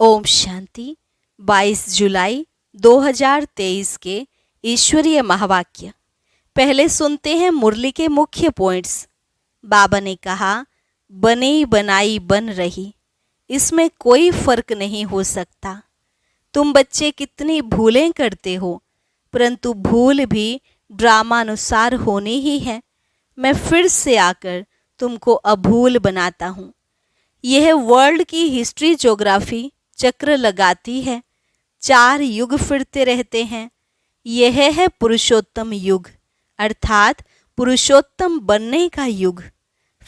ओम शांति। 22 जुलाई 2023 के ईश्वरीय महावाक्य। पहले सुनते हैं मुरली के मुख्य पॉइंट्स। बाबा ने कहा, बनी बनाई बन रही, इसमें कोई फर्क नहीं हो सकता। तुम बच्चे कितनी भूलें करते हो, परंतु भूल भी ड्रामानुसार होनी ही है। मैं फिर से आकर तुमको अभूल बनाता हूँ। यह वर्ल्ड की हिस्ट्री ज्योग्राफी चक्र लगाती है। 4 युग फिरते रहते हैं। यह है पुरुषोत्तम युग, अर्थात पुरुषोत्तम बनने का युग।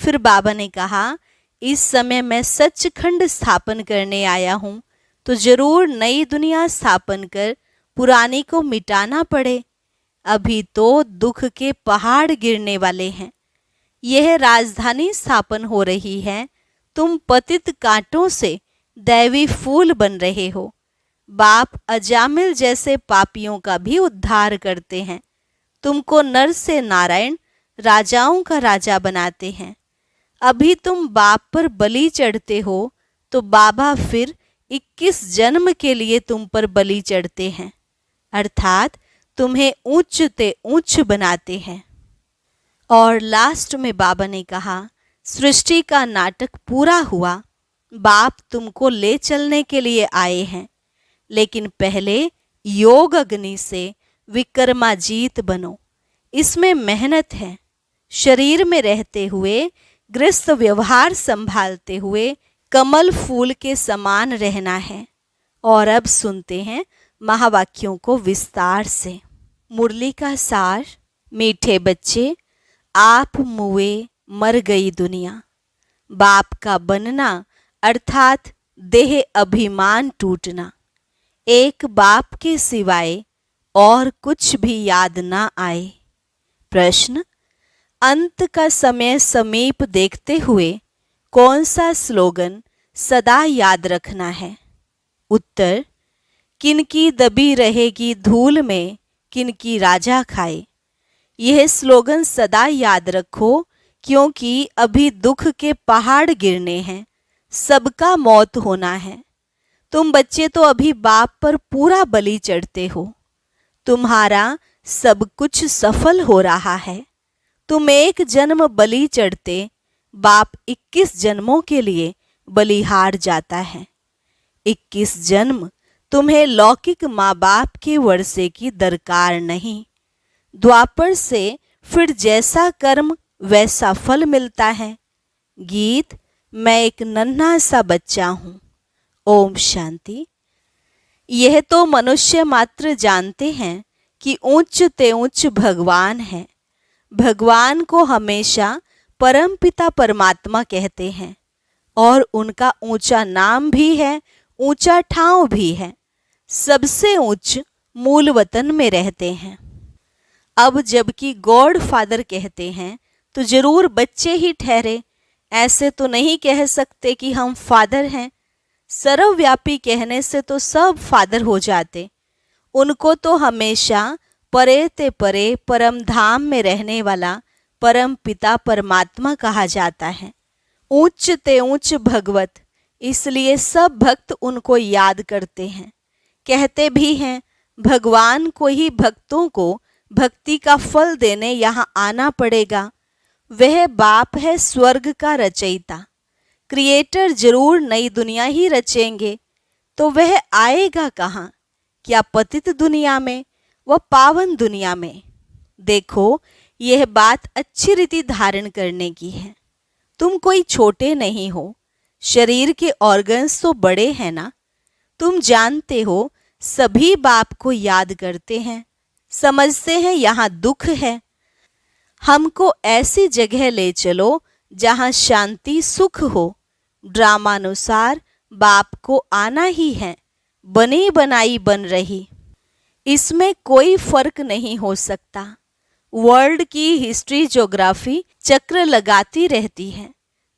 फिर बाबा ने कहा, इस समय मैं सचखंड स्थापन करने आया हूँ, तो जरूर नई दुनिया स्थापन कर पुरानी को मिटाना पड़े। अभी तो दुख के पहाड़ गिरने वाले हैं। यह राजधानी स्थापन हो रही है। तुम पतित कांटों से दैवी फूल बन रहे हो। बाप अजामिल जैसे पापियों का भी उद्धार करते हैं। तुमको नर से नारायण, राजाओं का राजा बनाते हैं। अभी तुम बाप पर बलि चढ़ते हो, तो बाबा फिर 21 जन्म के लिए तुम पर बलि चढ़ते हैं, अर्थात तुम्हें ऊंच ते ऊंच बनाते हैं। और लास्ट में बाबा ने कहा, सृष्टि का नाटक पूरा हुआ। बाप तुमको ले चलने के लिए आए हैं, लेकिन पहले योग अग्नि से विक्रमाजीत बनो। इसमें मेहनत है। शरीर में रहते हुए, गृहस्थ व्यवहार संभालते हुए कमल फूल के समान रहना है। और अब सुनते हैं महावाक्यों को विस्तार से। मुरली का सार। मीठे बच्चे, आप मुए मर गई दुनिया। बाप का बनना अर्थात देह अभिमान टूटना। एक बाप के सिवाय और कुछ भी याद ना आए। प्रश्न, अंत का समय समीप देखते हुए कौन सा स्लोगन सदा याद रखना है? उत्तर, किनकी दबी रहेगी धूल में, किनकी राजा खाए। यह स्लोगन सदा याद रखो, क्योंकि अभी दुख के पहाड़ गिरने हैं। सबका मौत होना है। तुम बच्चे तो अभी बाप पर पूरा बलि चढ़ते हो। तुम्हारा सब कुछ सफल हो रहा है। तुम एक जन्म बलि चढ़ते, बाप 21 जन्मों के लिए बलिहार जाता है। 21 जन्म तुम्हें लौकिक माँ बाप के वर्षे की दरकार नहीं। द्वापर से फिर जैसा कर्म वैसा फल मिलता है। गीत, मैं एक नन्हा सा बच्चा हूँ। ओम शांति। यह तो मनुष्य मात्र जानते हैं कि ऊंच ते ऊंच भगवान है। भगवान को हमेशा परमपिता परमात्मा कहते हैं, और उनका ऊंचा नाम भी है, ऊंचा ठाव भी है। सबसे ऊंच मूल वतन में रहते हैं। अब जबकि गॉड फादर कहते हैं, तो जरूर बच्चे ही ठहरे। ऐसे तो नहीं कह सकते कि हम फादर हैं। सर्वव्यापी कहने से तो सब फादर हो जाते। उनको तो हमेशा परे ते परे परम धाम में रहने वाला परम पिता परमात्मा कहा जाता है। ऊंच ते ऊंच भगवत, इसलिए सब भक्त उनको याद करते हैं। कहते भी हैं, भगवान को ही भक्तों को भक्ति का फल देने यहाँ आना पड़ेगा। वह बाप है स्वर्ग का रचयिता। क्रिएटर जरूर नई दुनिया ही रचेंगे, तो वह आएगा कहाँ? क्या पतित दुनिया में व पावन दुनिया में? देखो, यह बात अच्छी रीति धारण करने की है। तुम कोई छोटे नहीं हो। शरीर के ऑर्गन्स तो बड़े हैं ना। तुम जानते हो, सभी बाप को याद करते हैं, समझते हैं यहाँ दुख है। हमको ऐसी जगह ले चलो जहाँ शांति सुख हो। ड्रामानुसार बाप को आना ही है। बनी बनाई बन रही, इसमें कोई फर्क नहीं हो सकता। वर्ल्ड की हिस्ट्री ज्योग्राफी चक्र लगाती रहती है।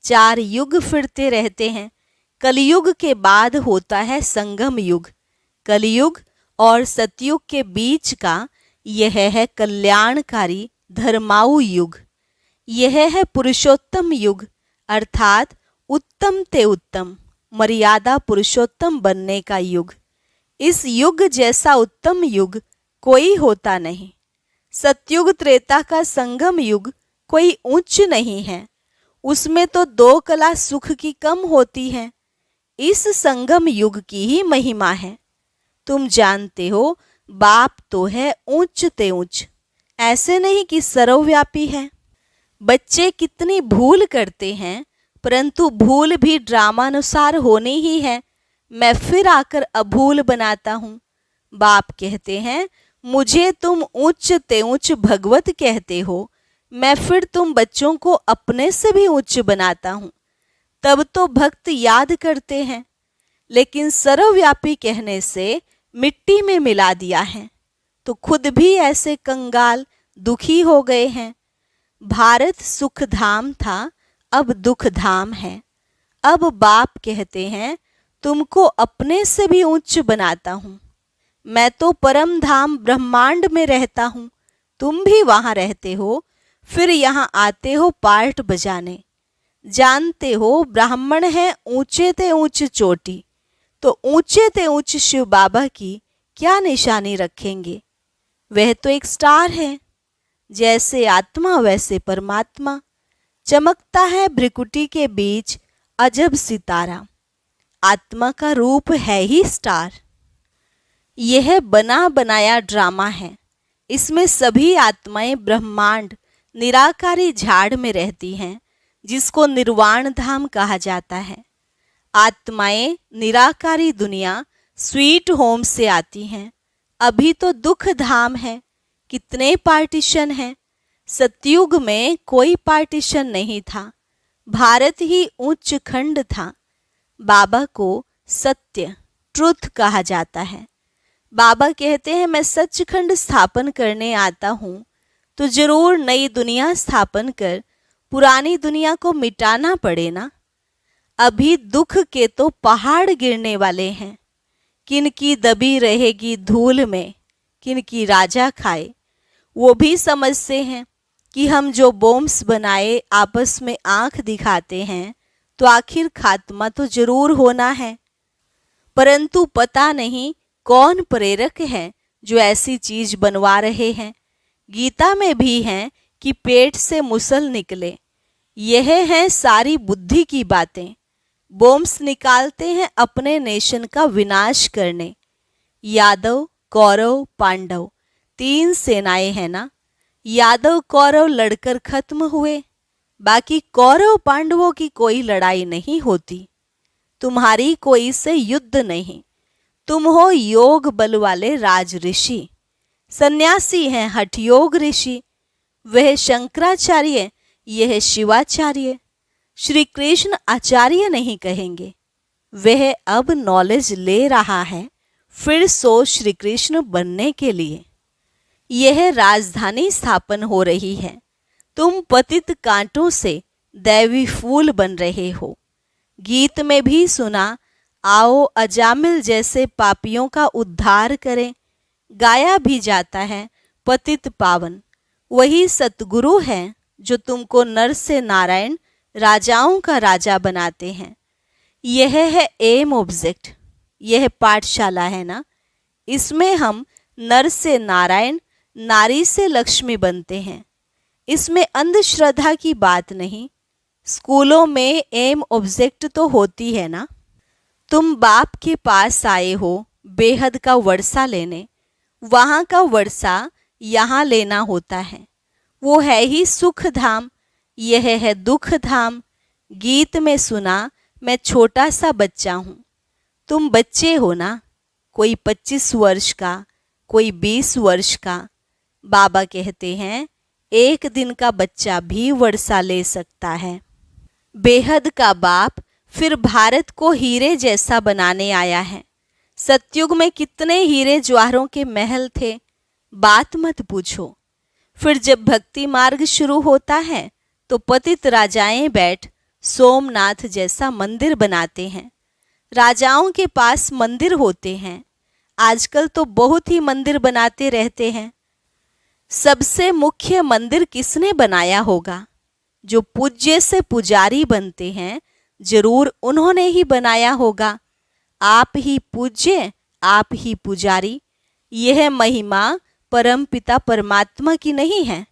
4 युग फिरते रहते हैं। कलयुग के बाद होता है संगम युग। कलयुग और सतयुग के बीच का यह है कल्याणकारी धर्माऊ युग। यह है पुरुषोत्तम युग, अर्थात उत्तम ते उत्तम। मर्यादा पुरुषोत्तम बनने का युग। इस युग जैसा उत्तम युग कोई होता नहीं। सतयुग त्रेता का संगम युग कोई उच्च नहीं है, उसमें तो दो कला सुख की कम होती है। इस संगम युग की ही महिमा है। तुम जानते हो, बाप तो है ऊंच ते ऊंच, ऐसे नहीं कि सर्वव्यापी है। बच्चे कितनी भूल करते हैं, परंतु भूल भी ड्रामानुसार होनी ही है। मैं फिर आकर अभूल बनाता हूँ। बाप कहते हैं, मुझे तुम उच्च ते उच्च भगवत कहते हो, मैं फिर तुम बच्चों को अपने से भी उच्च बनाता हूँ। तब तो भक्त याद करते हैं, लेकिन सर्वव्यापी कहने से मिट्टी में मिला दिया है, तो खुद भी ऐसे कंगाल दुखी हो गए हैं। भारत सुख धाम था, अब दुख धाम है। अब बाप कहते हैं, तुमको अपने से भी उच्च बनाता हूँ। मैं तो परम धाम ब्रह्मांड में रहता हूँ, तुम भी वहाँ रहते हो, फिर यहाँ आते हो पार्ट बजाने। जानते हो, ब्राह्मण है ऊंचे ते ऊंच चोटी, तो ऊंचे ते ऊंच शिव बाबा की क्या निशानी रखेंगे। वह तो एक स्टार है, जैसे आत्मा वैसे परमात्मा। चमकता है भ्रिकुटी के बीच अजब सितारा। आत्मा का रूप है ही स्टार। यह बना बनाया ड्रामा है। इसमें सभी आत्माएं ब्रह्मांड निराकारी झाड़ में रहती हैं, जिसको निर्वाण धाम कहा जाता है। आत्माएं निराकारी दुनिया स्वीट होम से आती हैं। अभी तो दुख धाम है। कितने पार्टीशन हैं। सतयुग में कोई पार्टीशन नहीं था, भारत ही उच्च खंड था। बाबा को सत्य ट्रुथ कहा जाता है। बाबा कहते हैं, मैं सचखंड स्थापन करने आता हूँ, तो जरूर नई दुनिया स्थापन कर पुरानी दुनिया को मिटाना पड़े ना। अभी दुख के तो पहाड़ गिरने वाले हैं। किनकी दबी रहेगी धूल में, किनकी राजा खाए। वो भी समझते हैं कि हम जो बॉम्ब्स बनाए आपस में आंख दिखाते हैं, तो आखिर खात्मा तो जरूर होना है। परंतु पता नहीं कौन प्रेरक है जो ऐसी चीज बनवा रहे हैं। गीता में भी है कि पेट से मुसल निकले। यह है सारी बुद्धि की बातें। बॉम्ब्स निकालते हैं अपने नेशन का विनाश करने। यादव कौरव पांडव 3 सेनाएं हैं ना। यादव कौरव लड़कर खत्म हुए, बाकी कौरव पांडवों की कोई लड़ाई नहीं होती। तुम्हारी कोई से युद्ध नहीं। तुम हो योग बल वाले राज ऋषि। सन्यासी हैं हठयोग ऋषि। वह शंकराचार्य, यह शिवाचार्य। श्री कृष्ण आचार्य नहीं कहेंगे। वह अब नॉलेज ले रहा है, फिर सो श्री कृष्ण बनने के लिए। यह राजधानी स्थापन हो रही है। तुम पतित कांटों से दैवी फूल बन रहे हो। गीत में भी सुना, आओ अजामिल जैसे पापियों का उद्धार करें। गाया भी जाता है पतित पावन। वही सतगुरु हैं जो तुमको नर से नारायण, राजाओं का राजा बनाते हैं। यह है एम ऑब्जेक्ट। यह पाठशाला है ना। इसमें हम नर से नारायण, नारी से लक्ष्मी बनते हैं। इसमें अंधश्रद्धा की बात नहीं। स्कूलों में एम ऑब्जेक्ट तो होती है ना। तुम बाप के पास आए हो बेहद का वर्षा लेने। वहाँ का वर्षा यहाँ लेना होता है। वो है ही सुख धाम, यह है दुख धाम। गीत में सुना, मैं छोटा सा बच्चा हूँ। तुम बच्चे हो ना, कोई 25 वर्ष का, कोई 20 वर्ष का। बाबा कहते हैं, एक दिन का बच्चा भी वर्षा ले सकता है। बेहद का बाप फिर भारत को हीरे जैसा बनाने आया है। सतयुग में कितने हीरे ज्वाहरों के महल थे, बात मत पूछो। फिर जब भक्ति मार्ग शुरू होता है, तो पतित राजाएं बैठ सोमनाथ जैसा मंदिर बनाते हैं। राजाओं के पास मंदिर होते हैं। आजकल तो बहुत ही मंदिर बनाते रहते हैं। सबसे मुख्य मंदिर किसने बनाया होगा? जो पूज्य से पुजारी बनते हैं, जरूर उन्होंने ही बनाया होगा। आप ही पूज्य, आप ही पुजारी। यह महिमा परमपिता परमात्मा की नहीं है,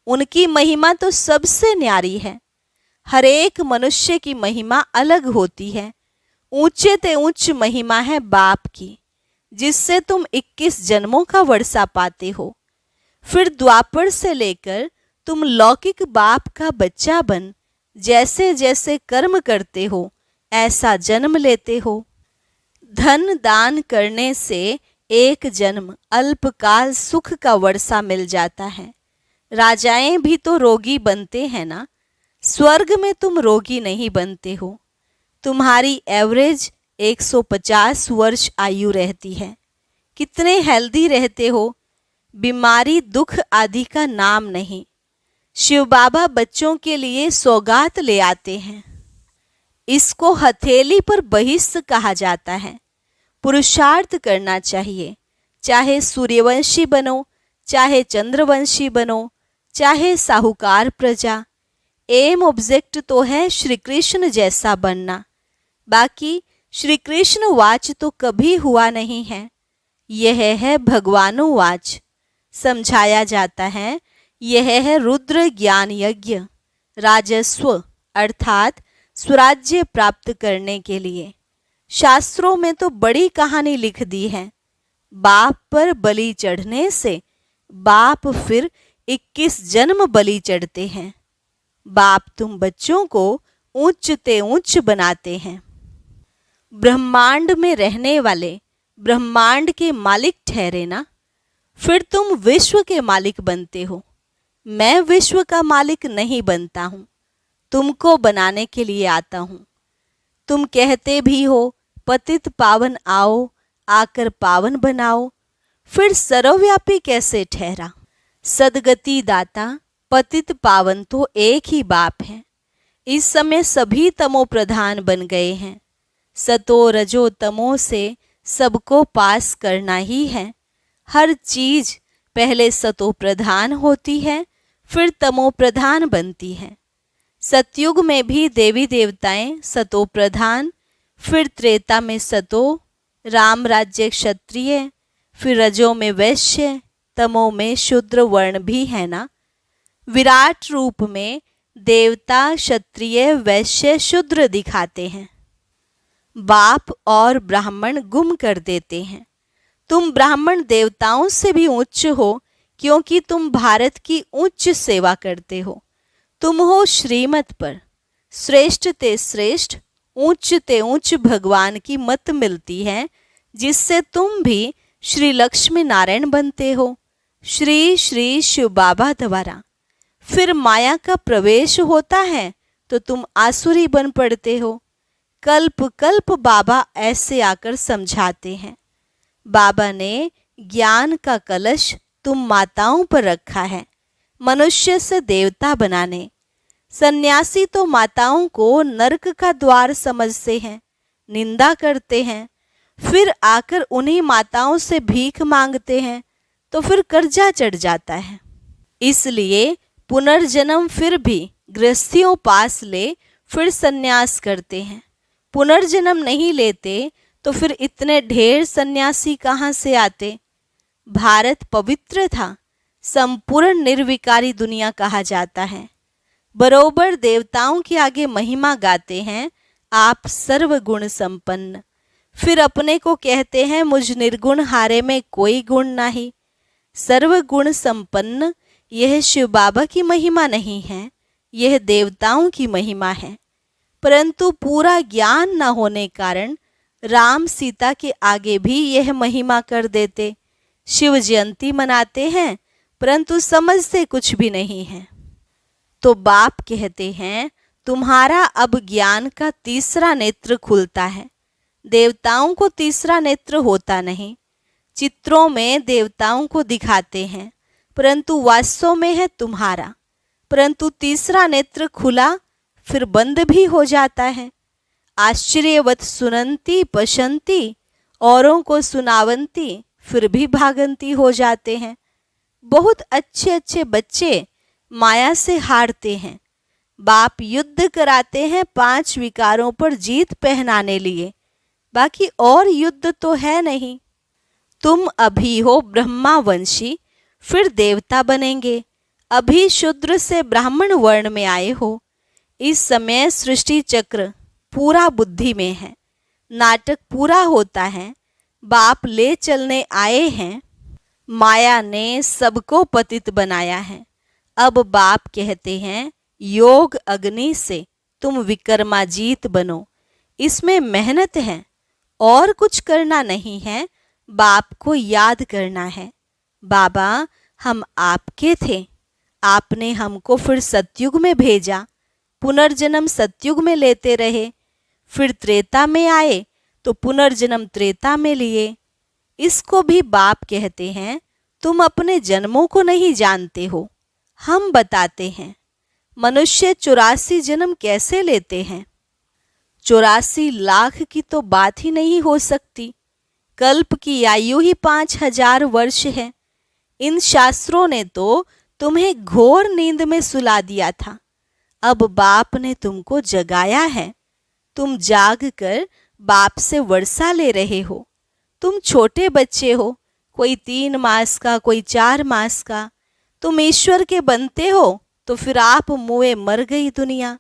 उनकी महिमा तो सबसे न्यारी है। हर एक मनुष्य की महिमा अलग होती है। ऊंचे ते उच्च महिमा है बाप की, जिससे तुम 21 जन्मों का वर्षा पाते हो। फिर द्वापर से लेकर तुम लौकिक बाप का बच्चा बन जैसे जैसे कर्म करते हो ऐसा जन्म लेते हो। धन दान करने से एक जन्म अल्पकाल सुख का वर्षा मिल जाता है। राजाएं भी तो रोगी बनते हैं ना। स्वर्ग में तुम रोगी नहीं बनते हो। तुम्हारी एवरेज 150 वर्ष आयु रहती है। कितने हेल्दी रहते हो। बीमारी दुख आदि का नाम नहीं। शिव बाबा बच्चों के लिए सौगात ले आते हैं। इसको हथेली पर बहिष्ठ कहा जाता है। पुरुषार्थ करना चाहिए, चाहे सूर्यवंशी बनो, चाहे चंद्रवंशी बनो, चाहे साहूकार प्रजा। एम ऑब्जेक्ट तो है श्री कृष्ण जैसा बनना। बाकी श्री कृष्ण वाच तो कभी हुआ नहीं है। यह है भगवानुवाच। समझाया जाता है यह है रुद्र ज्ञान यज्ञ, राजस्व अर्थात स्वराज्य प्राप्त करने के लिए। शास्त्रों में तो बड़ी कहानी लिख दी है। बाप पर बलि चढ़ने से बाप फिर 21 जन्म बलि चढ़ते हैं। बाप तुम बच्चों को उच्च ते उच्च बनाते हैं। ब्रह्मांड में रहने वाले ब्रह्मांड के मालिक ठहरे ना। फिर तुम विश्व के मालिक बनते हो। मैं विश्व का मालिक नहीं बनता हूँ, तुमको बनाने के लिए आता हूँ। तुम कहते भी हो पतित पावन आओ, आकर पावन बनाओ। फिर सर्वव्यापी कैसे ठहरा। सदगति दाता पतित पावन तो एक ही बाप है। इस समय सभी तमो प्रधान बन गए हैं। सतो रजो तमो से सबको पास करना ही है। हर चीज पहले सतो प्रधान होती है, फिर तमो प्रधान बनती है। सतयुग में भी देवी देवताएं सतो प्रधान, फिर त्रेता में सतो, राम राज्य क्षत्रिय, फिर रजो में वैश्य, तमो में शूद्र वर्ण भी है ना। विराट रूप में देवता क्षत्रिय वैश्य शूद्र दिखाते हैं। बाप और ब्राह्मण गुम कर देते हैं। तुम ब्राह्मण देवताओं से भी उच्च हो, क्योंकि तुम भारत की उच्च सेवा करते हो। तुम हो श्रीमत पर। श्रेष्ठ ते श्रेष्ठ, उच्च ते उच्च भगवान की मत मिलती है, जिससे तुम भी श्री लक्ष्मी नारायण बनते हो, श्री श्री शिव बाबा द्वारा। फिर माया का प्रवेश होता है तो तुम आसुरी बन पड़ते हो। कल्प कल्प बाबा ऐसे आकर समझाते हैं। बाबा ने ज्ञान का कलश तुम माताओं पर रखा है, मनुष्य से देवता बनाने। सन्यासी तो माताओं को नरक का द्वार समझते हैं, निंदा करते हैं। फिर आकर उन्हीं माताओं से भीख मांगते हैं तो फिर कर्जा चढ़ जाता है। इसलिए पुनर्जन्म फिर भी गृहस्थियों पास ले, फिर सन्यास करते हैं। पुनर्जन्म नहीं लेते तो फिर इतने ढेर सन्यासी कहाँ से आते। भारत पवित्र था, संपूर्ण निर्विकारी दुनिया कहा जाता है। बरोबर देवताओं के आगे महिमा गाते हैं, आप सर्वगुण संपन्न। फिर अपने को कहते हैं मुझ निर्गुण हारे में कोई गुण नहीं। सर्वगुण संपन्न यह शिव बाबा की महिमा नहीं है, यह देवताओं की महिमा है। परंतु पूरा ज्ञान न होने कारण राम सीता के आगे भी यह महिमा कर देते। शिव जयंती मनाते हैं, परंतु समझते कुछ भी नहीं है। तो बाप कहते हैं तुम्हारा अब ज्ञान का तीसरा नेत्र खुलता है। देवताओं को तीसरा नेत्र होता नहीं। चित्रों में देवताओं को दिखाते हैं, परंतु वास्तव में है तुम्हारा। परंतु तीसरा नेत्र खुला फिर बंद भी हो जाता है। आश्चर्यवत सुनंती पशंती, औरों को सुनावंती, फिर भी भागंती हो जाते हैं। बहुत अच्छे अच्छे बच्चे माया से हारते हैं। बाप युद्ध कराते हैं 5 विकारों पर जीत पहनाने लिए, बाकी और युद्ध तो है नहीं। तुम अभी हो ब्रह्मावंशी, फिर देवता बनेंगे। अभी शूद्र से ब्राह्मण वर्ण में आए हो। इस समय सृष्टि चक्र पूरा बुद्धि में है, नाटक पूरा होता है, बाप ले चलने आए हैं। माया ने सबको पतित बनाया है। अब बाप कहते हैं योग अग्नि से तुम विक्रमाजीत बनो। इसमें मेहनत है और कुछ करना नहीं है, बाप को याद करना है। बाबा हम आपके थे, आपने हमको फिर सतयुग में भेजा, पुनर्जन्म सतयुग में लेते रहे, फिर त्रेता में आए तो पुनर्जन्म त्रेता में लिए। इसको भी बाप कहते हैं तुम अपने जन्मों को नहीं जानते हो, हम बताते हैं। मनुष्य 84 जन्म कैसे लेते हैं? 84 लाख की तो बात ही नहीं हो सकती। कल्प की आयु ही 5000 वर्ष है। इन शास्त्रों ने तो तुम्हें घोर नींद में सुला दिया था। अब बाप ने तुमको जगाया है। तुम जाग कर बाप से वर्षा ले रहे हो। तुम छोटे बच्चे हो, कोई 3 मास का, कोई 4 मास का। तुम ईश्वर के बनते हो तो फिर आप मुए मर गई दुनिया।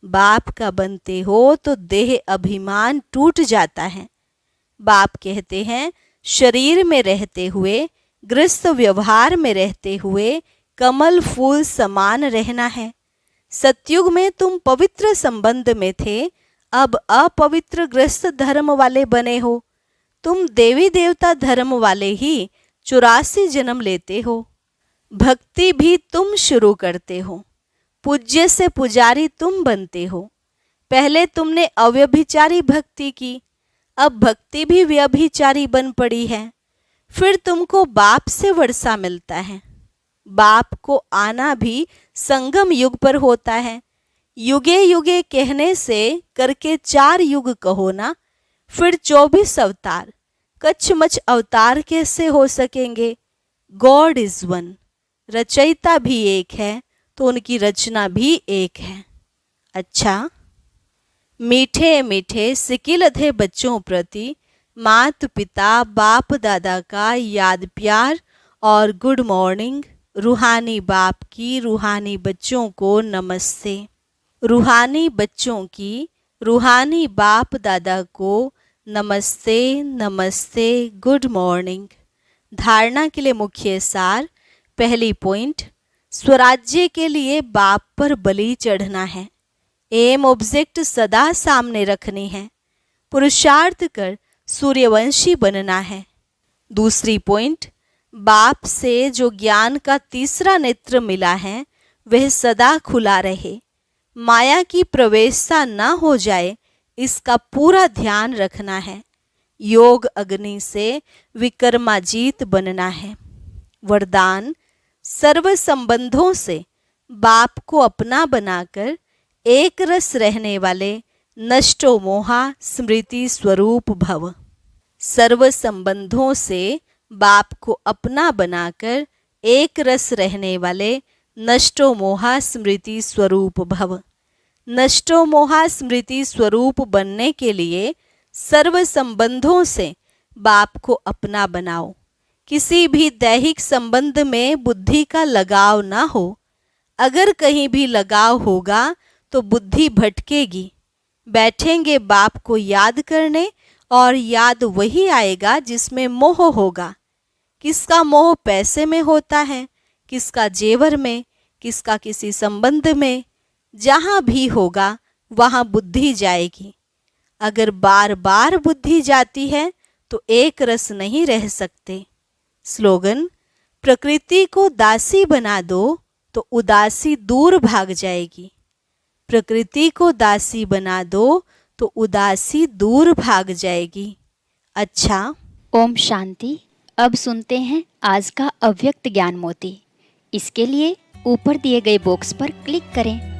बाप का बनते हो तो देह अभिमान टूट जाता है। बाप कहते हैं शरीर में रहते हुए, गृहस्थ व्यवहार में रहते हुए कमल फूल समान रहना है। सतयुग में तुम पवित्र संबंध में थे, अब अपवित्र गृहस्थ धर्म वाले बने हो। तुम देवी देवता धर्म वाले ही 84 जन्म लेते हो। भक्ति भी तुम शुरू करते हो, पूज्य से पुजारी तुम बनते हो। पहले तुमने अव्यभिचारी भक्ति की, अब भक्ति भी व्यभिचारी बन पड़ी है। फिर तुमको बाप से वर्षा मिलता है। बाप को आना भी संगम युग पर होता है। युगे युगे कहने से करके 4 युग कहो ना, फिर 24 अवतार, कच्छमच अवतार कैसे हो सकेंगे? God is one. रचयिता भी एक है तो उनकी रचना भी एक है। अच्छा, मीठे मीठे सिकिल थे बच्चों प्रति मात पिता बाप दादा का याद प्यार और गुड मॉर्निंग। रूहानी बाप की रूहानी बच्चों को नमस्ते। रूहानी बच्चों की रूहानी बाप दादा को नमस्ते नमस्ते, गुड मॉर्निंग। धारणा के लिए मुख्य सार। पहली पॉइंट, स्वराज्य के लिए बाप पर बलि चढ़ना है। एम ऑब्जेक्ट सदा सामने रखनी है। पुरुषार्थ कर सूर्यवंशी बनना है। दूसरी पॉइंट, बाप से जो ज्ञान का तीसरा नेत्र मिला है वह सदा खुला रहे, माया की प्रवेशता न हो जाए, इसका पूरा ध्यान रखना है। योग अग्नि से विक्रमाजीत बनना है। वरदान, सर्व संबंधों से बाप को अपना बनाकर एक रस रहने वाले नष्टो मोहा स्मृति स्वरूप भव। सर्व संबंधों से बाप को अपना बनाकर एक रस रहने वाले नष्टो मोहा स्मृति स्वरूप भव। नष्टो मोहा स्मृति स्वरूप बनने के लिए सर्व संबंधों से बाप को अपना बनाओ। किसी भी दैहिक संबंध में बुद्धि का लगाव ना हो। अगर कहीं भी लगाव होगा तो बुद्धि भटकेगी। बैठेंगे बाप को याद करने और याद वही आएगा जिसमें मोह होगा। किसका मोह पैसे में होता है, किसका जेवर में, किसका किसी संबंध में। जहाँ भी होगा वहाँ बुद्धि जाएगी। अगर बार बार बुद्धि जाती है तो एक रस नहीं रह सकते। स्लोगन, प्रकृति को दासी बना दो तो उदासी दूर भाग जाएगी। प्रकृति को दासी बना दो तो उदासी दूर भाग जाएगी। अच्छा, ओम शांति। अब सुनते हैं आज का अव्यक्त ज्ञान मोती। इसके लिए ऊपर दिए गए बॉक्स पर क्लिक करें।